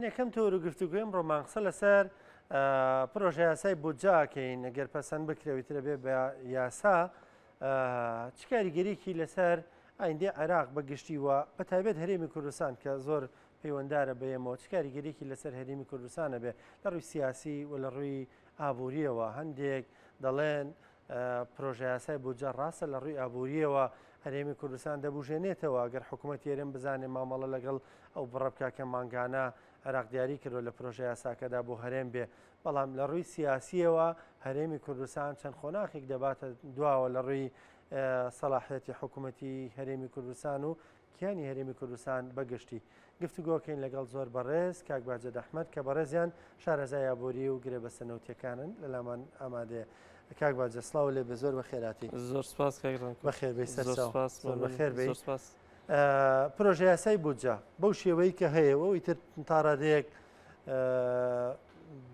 یەکەم تۆر و گفتوگویم ڕۆمان قسە لەسەر پرۆژە یاسای بودجاکەین ئەگەر پەسەند بکرێترە بێ بە یاسا چ کاریگەریەکی لەسەر ئایندەی عێراق بەگشتیوە بەتایبەت هەرێمی کوردستان کە زۆر پەیوەنددارە بەیەمەوە چ کاریگەریەکی لەسەر هەرێمی کوردستانە بێ لە ڕووی سیاسی و لە ڕووی ئابوووریەوە هەندێک دەڵێن پرۆژە یاسای بودجە ڕاستە لە ڕووی ئابوووریەوە هەرێمی کوردستان دەبوژێنێتەوە ئەگەر حکوومەت هێرم بزانێ مامەڵە لەگەڵ ئەو بڕەبکە کە مانگانە عێراق دیاری کردو لە پرۆژە یاساکەدا بۆ هەرێم بێ بەڵام لە ڕووی سیاسیەوە هەرێمی کوردستان چەند خۆناخێک دەباتە دواوە لە ڕووی سەلاحەتی حکوومەتی هەرێمی کوردستان و کیانی هەرێمی کوردستان بەگشتی گفتوگۆکەین لەگەڵ زۆر بەڕێز کاک باجەد ئەحمەد کە بەڕێزیان شارەزای ئابووری و گرێبەستە نەوتیەکانن لەلامان ئامادەیە. کاک باجە سڵاو لێ بە زۆر بەخێراتی. زۆر سپاس بەخێر بێی بەخێر بێی. سپاس. پرۆژە یاسای بودجە بەو شێوەی کە هەیە ئەوی تر تا ڕادەیەک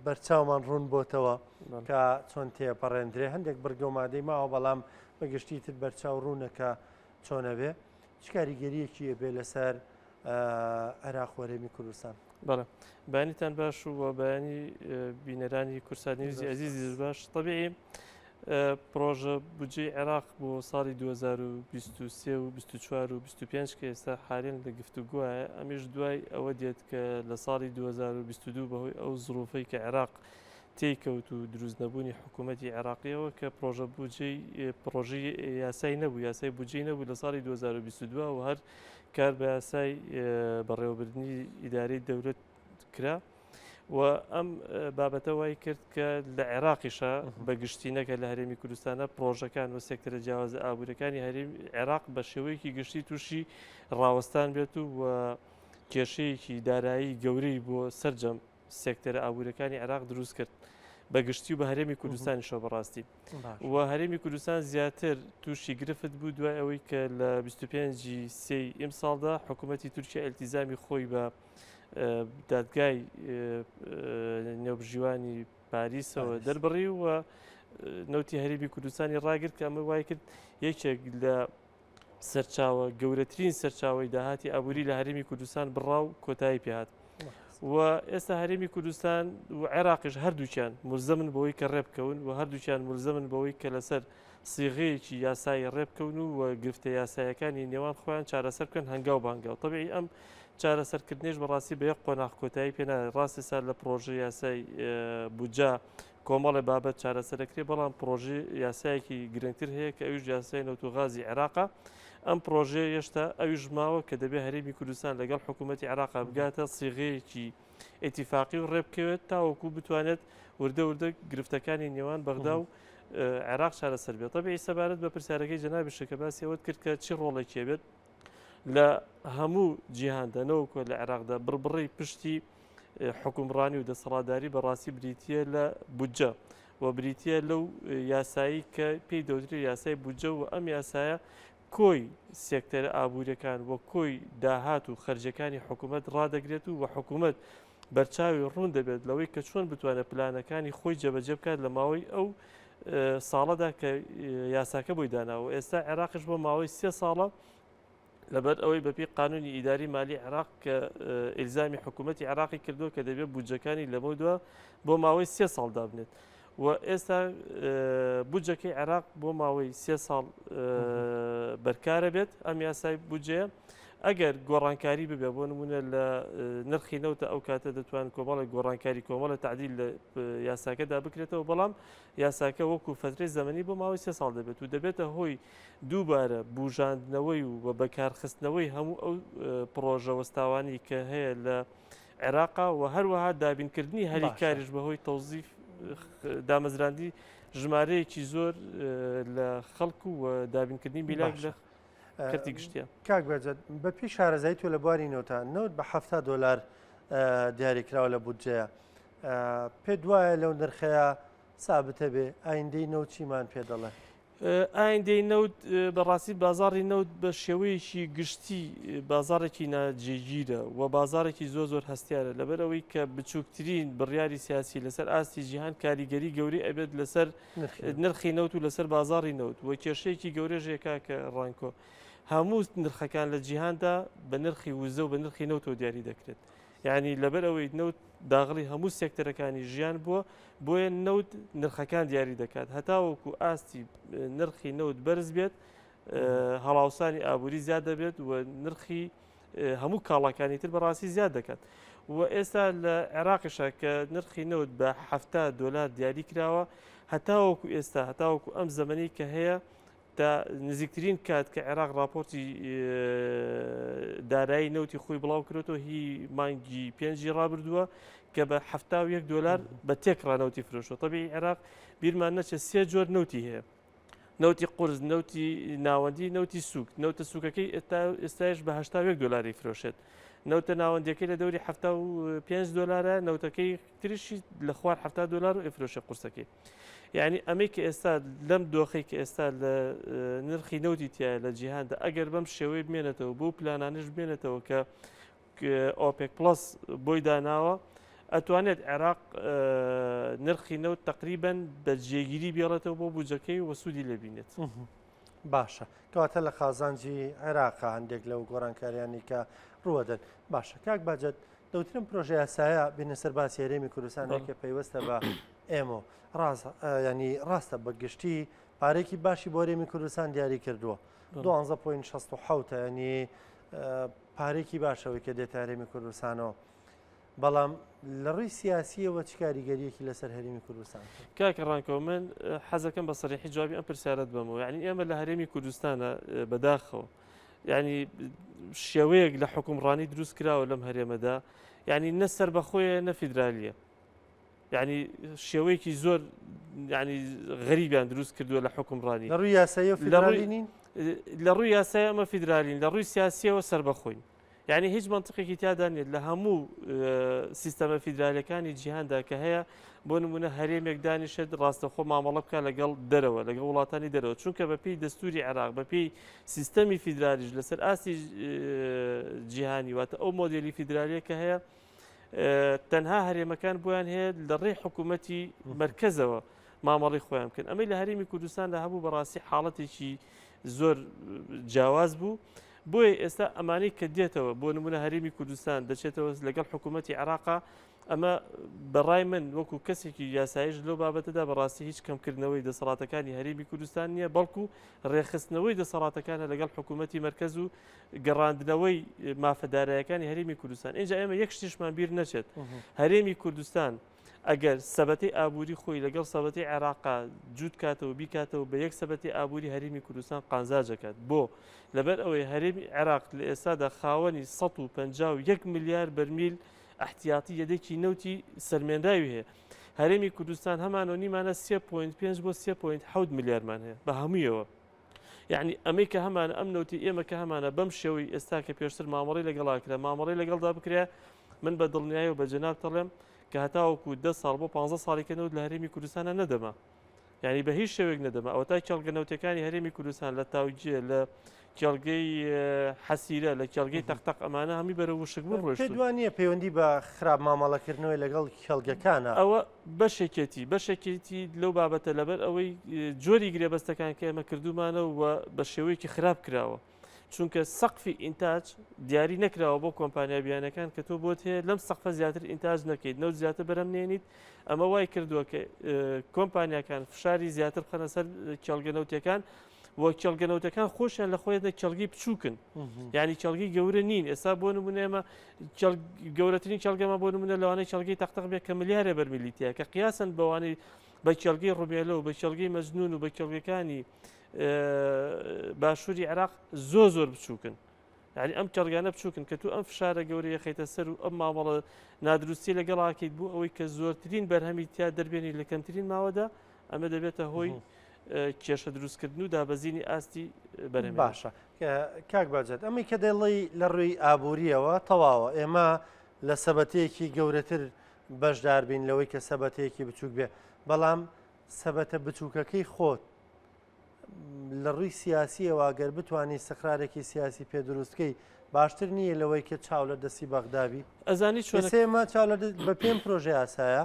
بەرچاومان ڕوون بۆتەوە کە چۆن تێپەڕێندرێ هەندێک بەرگەومادەی ماوە بەڵام بەگشتی تر بەرچاو ڕوونەکە چۆنەبێ چ کاریگەریەکی بێ لەسەر عێراق و هەرێمی کوردستان. بەڵێ بەیانیتان باش و بەیانی بینەرانی کورسانیوزی عەزیزی باش طبیعی پرۆژە بودجەی عێراق بۆ ساڵی 2023 و 24 و 25 کە ئێستا حالێن لە گفتوگوایە ئەمیش دوای ئەوە دێت کە لە ساڵی 2022 بەهۆی ئەو زروفەی کە عێراق تێکەوت و دروست نەبوونی حکوومەتی عێراقیەوە کە پرۆژە بودجەی پرۆژەی یاسای نەبوو یاسای بودجەی نەبوو لە ساڵی 2022 و هەر کار بە یاسای بەڕێوەبردننی ئیدارەی دەورەت کرا و ئەم بابەتە وای کرد کە لە عێراقیشە بەگشتینەکە لە هەرێمی کوردستانە پرۆژەکان و سێکتەرە جیاوازە ئابوورەکانی هەرێمی عێراق بە شێوەیەکی گشتی تووشی ڕاوەستان بێت و کێشەیەکی دارایی گەورەی بۆ سەرجەم سێکتەرە ئابوورەکانی عێراق دروست کرد بەگشتی و بە هەرێمی کوردستانیشەوە بەڕاستی و هەرێمی کوردستان زیاتر تووشی گرفت بوو دوای ئەوەی کە لە 25 سێی ئیمساڵدا حکوومەتی تورکیا ئیلتیزامی خۆی بە دادگای نێوبژیوانی پاریسەوە دەربڕی و نەوتی هەرێمی کوردستانی ڕاگرت کە ئەمە وای کرد یەکێک لە سەرچاوە گەورەترین سەرچاوی داهاتی ئابووری لە هەرێمی کوردستان بڕاو کۆتایی پێهات و ئێستا هەرێمی کوردستان و عێراقیش هەردووچیان ملزەمن بەوەی کە ڕێبکەون و هەردووچیان ملزەمن بەوەی کە لەسەر سیغەیەکی یاسایی ڕێبکەون و گرفتە یاسایەکانی نێوان خۆیان چارەسەر بکەن هەنگاو بەهەنگاو طبیعی ئەم چارەسەرکردنیش بەڕاستی بە یەک قۆناغ کۆتایی پێنا ڕاستی سار لە پرۆژە یاسای بودجا کۆمەڵی بابەت چارەسەرەکرێ بەڵام پرۆژه یاسایەکی گرنگتر هەیە کە ئەویش یاسای نەوتوغازی عێراقا ئەم پرۆژه هێشتا ئەویش ماوە کە دەبێت هەرێمی کوردستان لەگەڵ حکوومەتی عێراقا بگاتە سیغەیەکی ئیتیفاقی و ڕێبکەوێت تاوەکو بتوانێت وردە وردە گرفتەکانی نێوان بەغدا و عێراق چارەسەر بێت طبیعی سەبارەت بە پرسیارەکەی جەنابی شەکە باسی ئەوەت کرد کە چی ڕۆڵێکی بێت لە هەموو جیهاندا نەوەکو لە عێراقدا بڕبڕی پشتی حکومڕانی و دەسەڵاتداری بەڕاستی بریتیە لە بودجە و بریتیە لەو یاسایی کە پێی دەوترێت یاسای بودجە و ئەم یاسایە کۆی سێکتەرە ئابوووریەکان وە کۆی داهات و خەرجەکانی حکوومەت ڕادەگرێت و حکوومەت بەرچاوی ڕوون دەبێت لەوەی کە چۆن بتوانێت پلانەکانی خۆی جێبەجێ بکات لە ماوەی ئەو ساڵەدا کە یاساکە بۆی داناوە ئێستا عێراقش بۆ ماوەی 3 ساڵە لەبەر ئەوەی بەپی قانونی ئیداری مالی عێراق کە ئیلزامی حکوومەتی عێراقی کردووە کە دەبێت بودجەکانی لەمە دووە بۆ ماوەی 3 ساڵ دابنێت و ئێستا بودجەکەی عێراق بۆ ماوەی 3 ساڵ بەرکارە بێت ئەم یاسای بودجەیە ئەگەر گۆڕانکاری ببێ بۆ نمونە لە نرخی نەوتە ئەو کاتە دەتوان کۆمەڵی گۆڕانکاری کۆمەڵە تعدیل لە یاساکەدا بکرێتەوە بەڵام یاساکە وەکو فترەی زەمەنی بۆ ماوەی 3 ساڵ دەبێت و دەبێتە هۆی دووبارە بژاندنەوەی و بەکارخستنەوەی هەموو ئەو پرۆژە وەستاوانی کە هەیە لە عێراقا و هەروەها دابینکردنی هەری کاریش بەهۆی تەوزیف دامەزراندی ژمارەیەکی زۆر لە خەڵکو و دابینکردنی بیلاک لە کەرتی گشتیە. کاک بەجەد بە پێی شارەزایی تۆ لە بواری نەوتان نەوت بە $70 دیاریکراوە لە بودجەیە پێ دوایە لەو نرخەیە سابتە بێ ئایندەی نەوت چیمان پێ دەڵێ؟ ئایندەی نەوت بەڕاستی بازاڕی نەوت بە شێوەیەکی گشتی بازارێکی ناجێگیرە و بازارێکی زۆر هەستیارە لەبەر ئەوەی کە بچووکترین بڕیاری سیاسی لەسەر ئاستی جیهان کاریگەری گەوری ئەبێت لەسەر نرخی نەوت و لەسەر بازاڕی نەوت و کێشەیەکی گەورەژێکا کە ڕانکۆ هەموو نرخەکان لە جیهاندا بە نرخی وزە و بە نرخی نەوتەوە دیاری دەکرێت یعنی لەبەر ئەوەی نەوت داغڵی هەموو سێکتەرەکانی ژیان بووە بۆیە نەوت نرخەکان دیاری دەکات هەتاوەکو ئاستی نرخی نەوت بەرز بێت هەڵاوسانی ئابووری زیاد دەبێت و نرخی هەموو کاڵەکانی تر بەڕاستی زیاد دەکات و ئێستا لە عێراقیشە کە نرخی نەوت بە $70 دیاری کراوە هەتاوەکو ئێستا هەتاوەکو ئەم زەمەنی کە هەیە تا نزیکترین کات کە عێراق راپۆرتی دارایی نەوتی خۆی بڵاو کردەوە هی مانگی 5 ڕابردووە کە بە $71 بە تێکڕانەوتی فرۆشەوە طبیعی عێراق بیرمان نەچێت 3 جۆر نەوتی هەیە نەوتی قورس نەوتی ناوەندی نەوتی سووک نەوتە سووکەکەی ئێستاش بە $80 فرۆشێت نەوتە ناوەندەکەی لە دەوری $75 نەوتەکەی تریشی لە خوار $70 ئەفرۆشە قورسەکەی یعنی ئەمەی کە ئێستا لەم دۆخی کە ئێستا لە نرخی نەوتی تایە لە جیهاندا ئەگەر بەم شێوەی بمێنێتەوە بۆ پلانانش بمێنێتەوە کە ئۆپێک پلس بۆی داناوە ئەتوانێت عێراق نرخی نەوت تقریبان بە جێگیری بێڵێتەوە بۆ بودجەکەی و سوودی لەبینێت باشە کەواتە لە خازانجی عێراقا هەندێک لەو گۆڕانکاریانی کە ڕوەدەن باشە کاک باجەت دەوترم پرۆژه یاسایە بینە سەر باسی هەرێمی کوردستان کە پەیوەستە بە ئێمە ینی ڕاستە بەگشتی پارێکی باشی بۆ هەرێمی کوردستان دیاری کردووە 12.67 ینی پارێکی باشەوەی کە دێتە هەرێمی کوردستانەوە بەڵام لە ڕووی سیاسیەوە چ کاریگەریەکی لەسەر هەرێمی کوردستان کاکە ڕانکەوە من حەزەکەم بە سەریحی جوابی ئەم پرسیارەت بمەوە یعنی ئێمە لە هەرێمی کوردستانە بەداخەوە یعنی شێوەیەک لە حکومڕانی دروست کراوە لەم هەرێمەدا یعنی نە سەر بەخۆیە نە فیدرالیە یعنی شێوەیەکی زۆر ینی غەریبیان دروست کردووە لە حکومڕانی لە ڕووی یاسایی و فیدرالی نین لە ڕووی یاسای ئەمە فیدرالین لە ڕووی سیاسیەوە سربەخۆین یعنی هیچ منطقێکی تیادا نیت لە هەموو سیستەمە فیدرالیەکانی جیهاندا کە هەیە بۆ نمونە هەرێمێک دانیشێت ڕاستەخۆ مامەڵە بکە لەگەڵ دەرەوە لەگەڵ وڵاتانی دەرەوە چونکە بەپێی دەستوری عێراق بەپێی سیستەمی فیدرالیش لەسەر ئاستی جیهانی واتە ئەو مۆدێلی فیدرالیە کە هەیە تەنها هەرێمەکان بۆیان هەیە لە ڕێی حکوومەتی مرکزەوە مامەڵی خۆیان بکەن ئەمەی لە هەرێمی کوردستان لە هەبوو بەڕاستی حاڵەتێکی زۆر جیاواز بوو بۆیە ئێستا ئەمانەی کە دێتەوە بۆ نمونە هەرێمی کوردستان دەچێتەوە لەگەڵ حکوومەتی عێراقا ئەمە بەڕای من وەکو کەسێکی یاسایش لەو بابەتەدا بەڕاستی هیچ کەمکردنەوەی دەسەڵاتەکانی هەرێمی کوردستان نییە بەڵکو ڕێخستنەوەی دەسەڵاتەکانە لەگەڵ حکوومەتی مرکز و گەڕاندنەوەی مافەدارایەکانی هەرێمی کوردستان اینجا ئێمە یەک شتیشمان بیر نەچێت هەرێمی کوردستان ئەگەر سەبەتی ئابووری خۆی لەگەڵ سەبەتی عێراقا جوود کاتەوە بیکاتەوە بە یەک سەبەتی ئابووری هەرێمی کوردستان قانزاجەکات بۆ لەبەر ئەوەی هەرێمی عێراق لە ئێستادا خاوەنی 151 ملیار بەرمیل احتیاطی یەدێکی نەوتی سەرمێنداوی هەیە هەرێمی کوردستان هەمانەوە نیمانە 3.5 بۆ 3.7 ملیارمان هەیە بە هەموویەوە یعنی ئەمەی کە هەمانە ئەم نەوتی ئێمە کە هەمانە بەم شێوەی ئێستا کە پێشتر مامەڕی لەگەڵاکرا مامەڕی لەگەڵدا بکرێ من بە دڵنیایی و بە جەناب دەڵێم کە هەتاوەکو 10 ساڵ بۆ 15 ساڵێکە نەوت لە هەرێمی کوردستانە نەدەما یعنی بە هیچ شێوێک نەدەما ئەوە تا کێڵگەنەوتەکانی هەرێمی کوردستان لە تاوجیە لە کێڵگەی حەسیرە لە کێڵگەی تەختەق ئەمانە هەمی بەرە وشک بوو ڕۆشت دوانیە پەیوەندی بە خراپ مامەڵەکردنەوەی لەگەڵ کێڵگەکانە ئەوە بەشێکێتی لەو بابەتە لەبەر ئەوەی جۆری گرێبەستەکان کە ئێمە کردومانە و بە شێوەیەکی خراپ کراوە چونکە سەقفی ئینتاج دیاری نەکراوە بۆ کۆمپانیا بیانەکان کە تۆ بۆت هەیە لەم سەقفە زیاتر ئینتاج نەکەیت نەوت زیاتر بەرەمنێنیت ئەمە وای کردووە کە کۆمپانیاکان فشاری زیاتر بخەنە سەر کێڵگەنەوتەکان وە کێڵگەنەوتەکان خۆشیان لە خۆیانە کێڵگەی بچووکن یعنی کێڵگەی گەورە نین ئێستا بۆ نمونە ئێمە گەورەترین کێڵگەمە بۆ نمونە لەوانەیە کێڵگەی تەختەق بێت کە ملیارە بەرمیلیتیە کە قیاسن بەوانەی بە کێڵگەی ڕوبێلە و بە کێڵگەی مەجنون و بە کێڵگەکانی باشووری عێراق زۆر بچووکن یعنی ئەم کێڵگانە بچووکن کە تو ئەم فشارە گەورەیە خەیتە سەر و ئەم مامەڵە نادروستی لەگەڵاکەیت بوو ئەوەی کە زۆرترین بەرهەمی تیا دەربێنی لە کەمترین ماوەدا ئەمە دەبێتە هۆی کێشە دروستکردن و دابەزینی ئاستی بەرەمی باشە کاک باجێت ئەمی کە دەڵی لە ڕووی ئابووریەوە تەواوە ئێمە لە سەبەتەیەکی گەورەتر بەشدار بین لەوەی کە سەبەتەیەکی بچووک بێ بەڵام سەبەتە بچووکەکەی خۆت لە ڕووی سیاسیەوە ئەگەر بتوانانی سەقرارێکی سیاسی پێ دروستکەی باشتر نییە لەوەی کە چاو لە دەستی بەغدابی ئەزانی سێمە چاو بە پێم پرۆژه یاسایە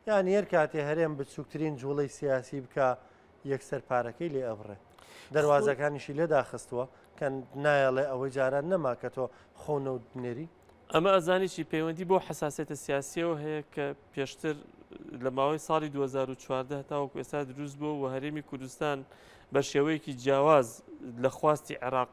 یان هەر کاتێ هەرێم بچووکترین جوڵەی سیاسی بکە یەکسەر پارەکەی لێ ئەبڕێ دەواازەکانیشی لێ داخستووە کە نایەڵێ ئەوەی جاران نەما کە تۆ خۆنە و بنێری ئەمە ئەزانیی پەیوەندی بۆ حساسێتە سیاسیەوە هەیە کە پێشتر لە ماوەی ساڵی 2014 تاوەکو ئێستا دروست بووە و هەرێمی کوردستان بە شێوەیەکی جیاواز لە خواستی عێراق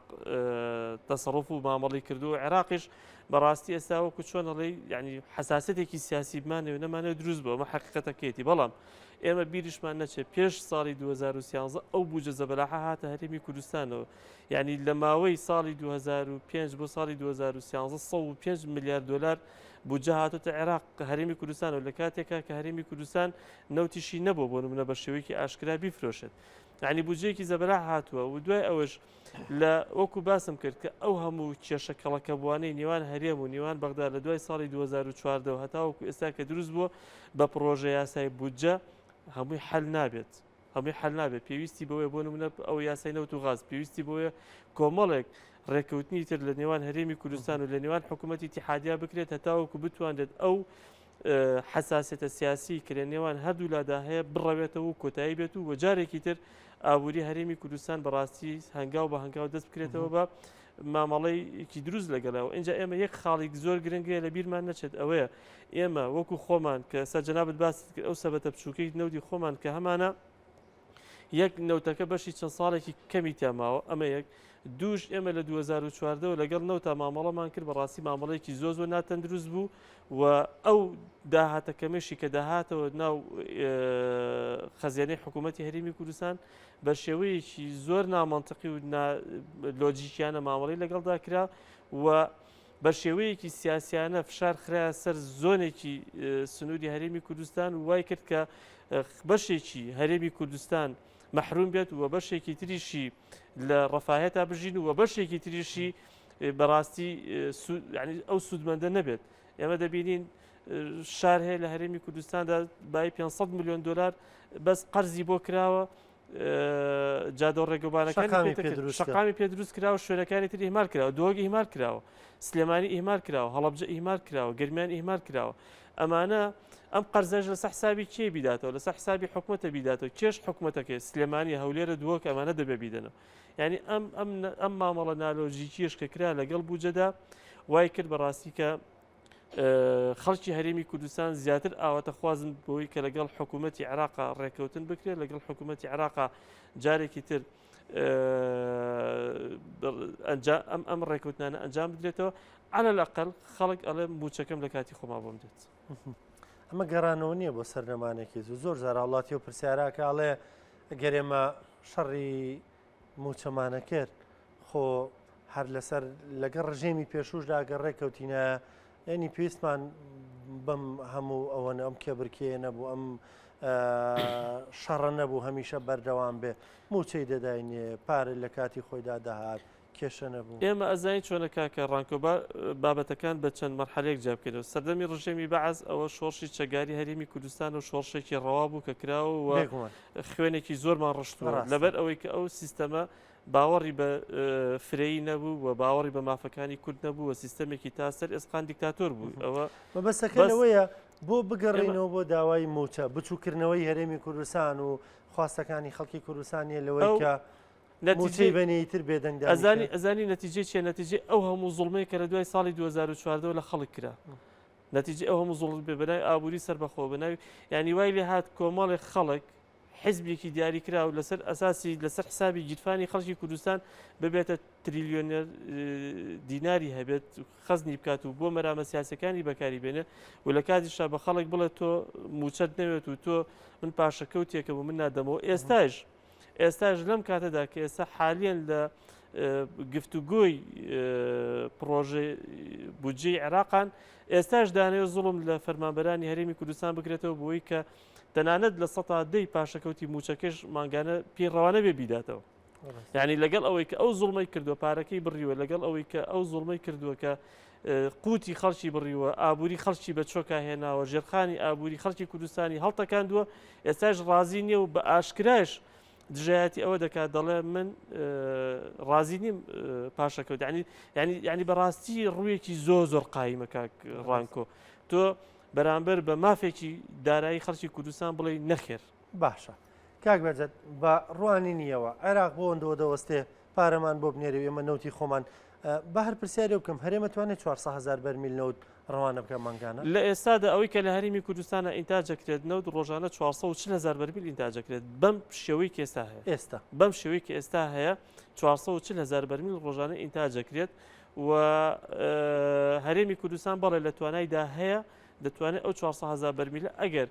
تەسەڕوف و مامەڵی کردو و عێراقیش بەڕاستی ئێستا وەکو چۆن ئەڵێ یعنی حساسەتێکی سیاسی بمانەوە نەمانە دروست بووە ئەمە حەقیقەتەکەیەتی بەڵام ئێمە بیریشمان نەچێت پێش ساڵی 2013 ئەو بوجە زەبەلاحە هاتە هەرێمی کوردستانەوە یعنی لە ماوەی ساڵی 2005 بۆ ساڵی 2013 105 میلیارد دلار بودجە هاتوتە عێراق هەرێمی کوردستانەوە لە کاتێکا کە هەرێمی کوردستان نەوتیشی نەبوو بۆ نمونە بە شێوەیەکی ئاشکرا بیفرۆشێت یعنی بودجەیەکی زەبەلاح هاتووە و دوای ئەوەش لە وەکو باسم کرد کە ئەو هەموو کێشەکەڵەکە بوانەی نێوان هەرێم و نێوان بەغدا لە دوای ساڵی 2014 هەتاوەکو ئێستا کە دروست بووە بە پرۆژە یاسای بودجە هەمووی حل نابێت هەمووی حل نابێت پێویستی بەوەی بۆ نمونە ئەو یاسای نەوت و غاز پێویستی بۆیە کۆمەڵێک ڕێکەوتنی تر لە نێوان هەرێمی کوردستان و لە نێوان حکوومەتی اتحادیە بکرێت هەتاوەکو بتوانێت ئەو حساسێتە سیاسی کە لە نێوان هەردوو لادا هەیە بڕەوێتەوە و کۆتایی بێت و وەجارێکی تر ئابووری هەرێمی کوردستان بەڕاستی هەنگاو بە هەنگاو دەست بکرێتەوە بە مامەڵەیەکی دروست لەگەڵەوە اینجا ئێمە یەک خاڵێک زۆر گرنگەیە لە بیرمان نەچێت ئەوەیە ئێمە وەکو خۆمان کە سەرجەنابەت باست کرد ئەو سەبەتە بچووکەی نەوتی خۆمان کە هەمانە یەک نەوتەکە بەشی چەند ساڵێکی کەمی تاماوە ئەمە یەک دووش ئێمە لە 2014 لەگەڵ نەوتا مامەڵەمان کرد بەڕاستی مامەڵەیەکی زۆر ناتەن دروست بوو و ئەو داهاتەکەمەشی کە داهاتەوە ناو خەزیانەی حکوومەتی هەرێمی کوردستان بە شێوەیەکی زۆر نامەنتەقی و لۆجیکیانە مامەڵی لەگەڵدا کرا و بە شێوەیەکی سیاسیانە فشار خرایە سەر زۆنێکی سنووری هەرێمی کوردستان و وای کرد کە بەشێکی هەرێمی کوردستان مەحروم بێت و بەشێکی تریشی لە ڕەفاهێتا بژین و بەشێکی تریشی بەڕاستی ئەو سوودمەندە نەبێت ئێمە دەبینین شار هەیە لە هەرێمی کوردستاندا بای 500 میلیۆن دلار بەس قەرزی بۆ کراوە جادۆ ڕێگەبانەکانی شەقامی پێ دروست کراوە شوێنەکانی تر ئیهمال کراوە دۆگی ئیهمال کراوە سلێمانی ئیهمال کراوە هەڵەبجە ئیهمال کراوە گەرمیان ئیهمال کراوە ئەمانە ئەم قەرزەش لەسەر حسابی کێ بیداتەوە لەسەر حسابی حکوومەتە بیداتەوە کێش حکوومەتەکەی سلێمانی هەولێرە دووە کە ئەمانە دەبێ بیدەنەوە یعنی ئەم مامەڵە نالۆژیکیش کە کرا لەگەڵ بودجەدا وای کرد بەڕاستی کە خەڵکی هەرێمی کوردستان زیاتر ئاواتە خوازن بۆی کە لەگەڵ حکوومەتی عێراقا ڕێکەوتن بکرێت لەگەڵ حکوومەتی عێراقا جارێکی تر ئەم ڕێکەوتنانە ئەنجام بدرێتەوە على الأقل خەڵک ئەڵێ موچەکەم لە کاتی خۆما بۆم دێت ئەمە گەڕانەوە نییە بۆ سەردەمانێکی زۆر زار وڵاتی و پرسیاراکە ئاڵێ گەرێمە شەڕی موچەمانە کرد خۆ هەر لەسەر لەگەڵ ڕژێمی پێشوشدا گە ڕێکەوتینە ینی پێویستمان بەم هەموو ئەوەنە ئەم کێبرکێ نەبوو ئەم شەڕە نەبوو هەمیشە بەردەوام بێ موچەی دەداینێ پارە لە کاتی خۆیدا داهات کێشە نەبوو ئێمە ئەزانین چۆنە کاکە ڕانکۆبا بابەتەکان بە چەند مەرحەلەیەک جیا بکەیتەوە سەردەمی ڕژێمی بەعەز ئەوە شۆڕشی چەگاری هەرێمی کوردستان و شۆڕشێکی ڕەوا بوو کە کراوە و خوێنێکی زۆرمان ڕشتووە لەبەر ئەوەی کە ئەو سیستەمە باوەڕی بە فرەیی نەبوو و باوەڕی بە مافەکانی کورد نەبوو و سیستەمێکی تا سەر ئێسقان دیکتاتۆر بوو ئەوە بەبەستەکەنەوەیە بۆ بگەڕێنەوە بۆ داوای موچە بچووکردنەوەی هەرێمی کوردستان و خواستەکانی خەڵکی کوردستانیە لەوەی کە نەتیجەی بەنێیتر بێدەنگ ئەزانی نەتیجە چیە نەتیجە ئەو هەموو زوڵمەیە کە لە دوای ساڵی 2014 لە خەڵک کرا نەتیجە ئەو هەموو زوڵ بێ بەناوی ئابووری سەربەخۆ بەناوی ینی وای لێ هات کۆمەڵی خەڵک حزبێکی دیاری کرا و لەسەر ئەساسی لەسەر حسابی گیرفانی خەڵکی کوردستان ببێتە تریلیۆنەر دیناری هەبێت خەزنی بکات و بۆ مەرامە سیاسەکانی بەکاری بێنێ و لە کاتیشا بە خەڵک بڵێت تۆ موچەت نەوێت و تۆ من پاشەکەوتێکە و من نادەمەوە ئێستاش لەم کاتەدا کە ئێستا حالیان لە گفتوگۆی پرۆژێ بودجەی عێراقان ئێستاش دانەوێت زوڵم لە فەرمانبەرانی هەرێمی کوردستان بکرێتەوە بۆی کە تەنانەت لە 110 پاشەکەوتی موچەکەش مانگانە پێی ڕەوانە بێ بیداتەوە یعنی لەگەڵ ئەوەی کە ئەو زوڵمەی کردووە پارەکەی بڕیوە لەگەڵ ئەوەی کە ئەو زوڵمەی کردووە کە قوتی خەڵکی بڕیوە ئابووری خەڵکی بە چۆکە هێناوە ژێرخانی ئابووری خەڵکی کوردستانی هەڵتەکاندووە ئێستاش ڕازی نییە و بە ئاشکراش دژایەتی ئەوە دەکات دەڵێ من ڕازی نیم پاشەکەوت ینی بەڕاستی ڕوویەکی زۆر قایمە کاک ڕانکۆ تۆ بەرامبەر بە مافێکی دارایی خەڵکی کوردستان بڵێ نەخێر باشە کاک بەرجەت بە ڕوانی نییەوە عێراق بۆ ئەوەندەوە دەوەستێ پارەمان بۆ بنێری ئێمە نەوتی خۆمان بە هەر پرسیاری وکەم هەرێمە توانێت 400,000 بەرمیل نەوت ڕەوانە بکە مانگانە لە ئێستادا ئەوەی کە لە هەرێمی کوردستانە ئینتاجەکرێت نەوت ڕۆژانە 440,000 بەرمیل ئینتاجەکرێت بەم شێوەی کە ئێستا هەیە ئێستا بەم شێوەی کە ئێستا هەیە 440,000 بەرمیل ڕۆژانە ئینتاجەکرێت و هەرێمی کوردستان بەڵێ لە توانایدا هەیە دەتوانێت ئەو 400,000 بەرمیلە ئەگەر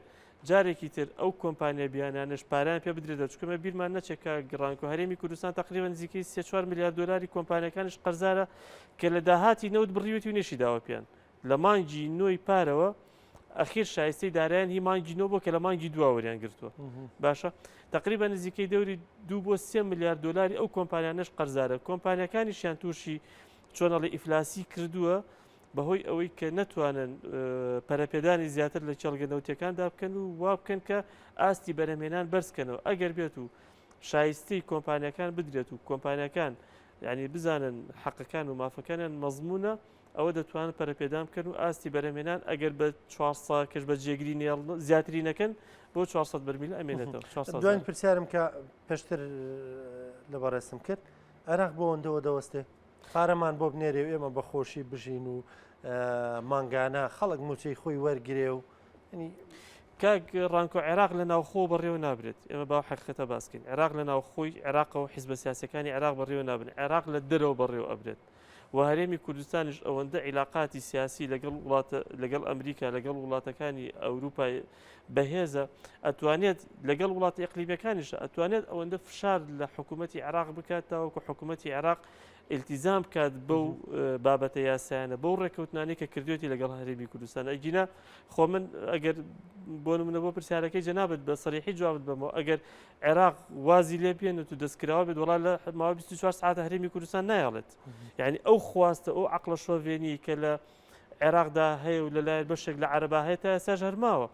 جارێکی تر ئەو کۆمپانیا بیانانش پاران پێ بدرێتە چکمە بیرمان نەچێکە گڕانکۆ هەرێمی کوردستان تقریبا نزیکەی 3-4 میلیارد دلاری کۆمپانیەکانش قەرزارە کە لە داهاتی نەوت بڕیوەتی و نێشی داوە پێیان لە مانگی نۆی پارەوە ئەخیر شایستەی دارایان هی مانگی نۆ بۆ کە لە مانگی دواوەریان گرتووە باشە تقریبا نزیکەی دەوری 2 بۆ 3 میلیارد دلاری ئەو کۆمپانیانش قەرزارە کۆمپانیەکانیشیان تووشی چۆنەڵی ئیفلاسی کردووە بەهۆی ئەوەی کە نەتوانن پەرەپێدانی زیاتر لە چێڵگەنەوتەکاندا بکەن و وا بکەن کە ئاستی بەرهەمێنان بەرزکەنەوە ئەگەر بێت و شایستەی کۆمپانیەکان بدرێت و کۆمپانیەکان یعنی بزانن حەقەکان و مافەکانیان مەزمونە ئەوە دەتوانن پەرەپێدان بکەن و ئاستی بەرهەمێنان ئەگەر بە 400 کەش بە جێگیری نێڵ زیاتری نەکەن بۆ 400 بەرمیل ئەمێنێتەوە دوای پرسیارم کە پێشتر لە بەڕێستم کرد عێراق بۆ ئەوەندەوە دەوەستێ پارەمان بۆ بنێرێ و ئێمە بەخۆشی بژین و مانگانە خەڵک موچەی خۆی وەرگرێ و کاک ڕانکۆ عێراق لە ناوخۆ بەڕێوە نابرێت ئێمە باو حقیقەتە باسکەین عێراق لە ناوخۆی عێراقەوە حیزبە سیاسەکانی عێراق بەڕێوە نابن عێراق لە دەرەوە بەڕێوە ئەبرێت و هەرێمی کوردستانیش ئەوەندە عیلاقاتی سیاسی لەگەڵ ئەمریکا لەگەڵ وڵاتەکانی ئەوروپای بەهێزە ئەتوانێت لەگەڵ وڵاتی ئەقلیبەکانیشە ئەتوانێت ئەوەندە فشار لە حکوومەتی عێراق بکاتەوە کە حکوومەتی عێراق التیزام بکات بەو بابەتە یاسایانە بەو ڕێکەوتنانەی کە کردوێتی لەگەڵ هەرێمی کوردستان ئەگینا خۆ من ئەگەر بۆ نمونە بۆ پرسیارەکەی جەنابەت بە سەریحی جوابت بەمەوە ئەگەر عێراق وازی لێ بێنێت و دەستکراوە بێت وڵات لە ماوەی 24 ساعتە هەرێمی کوردستان نایەڵێت یعنی ئەو خواستە ئەو عەقڵە شۆڤێنی کە لە عێراقدا هەیە و لەلایەن بەشێک لە عەرەبا هەیە تا ئێستاش هەرماوە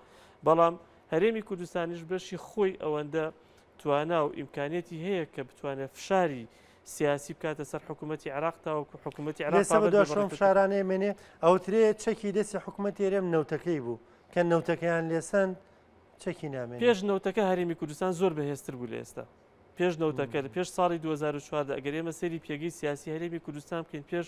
بەڵام هەرێمی کوردستانیش بەشی خۆی ئەوەندە توانا و ئیمکانێتی هەیە کە بتوانێت فشاری سیاسی بکاتە سەر حکوومەتی عێراق تاوەکو حکوومەتی عێراق شۆم فشارانەیە مێنێ ئەوترێ چەکی دەستی حکوومەتی هەرێم نەوتەکەی بوو کە نەوتەکەیان لێسەند چەکی نامێنێ پێش نەوتەکە هەرێمی کوردستان زۆر بەهێزتر بوو لە ئێستا پێش نەوتەکە پێش ساڵی 2014 ئەگەر ئێمە سەری پێگەی سیاسی هەرێمی کوردستان بکەین پێش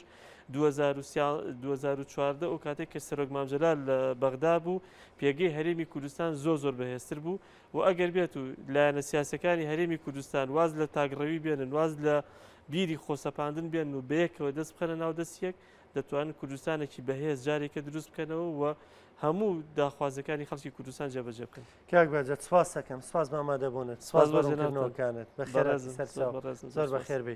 2014 ئەو کاتێک کە سەرۆک مامجەلال لە بەغدا بوو پێگەی هەرێمی کوردستان زۆر بەهێزتر بوو و ئەگەر بێت و لایەنە سیاسەکانی هەرێمی کوردستان واز لە تاگڕەوی بێنن واز لە بیری خۆسەپاندن بێن و بەیەکەوە دەست بخەنە ناو دەستیەک دەتوانن کوردستانێکی بەهێز جارێکە دروست بکەنەوە و هەموو داخوازەکانی خەڵکی کوردستان جێبەجێ بکەن کاک بەجە سپاس دەکەم سپاس بە ئامادەبوونت سپاس بەڕوونکردنەوەکانت بەخێر زۆر بەخێر بێ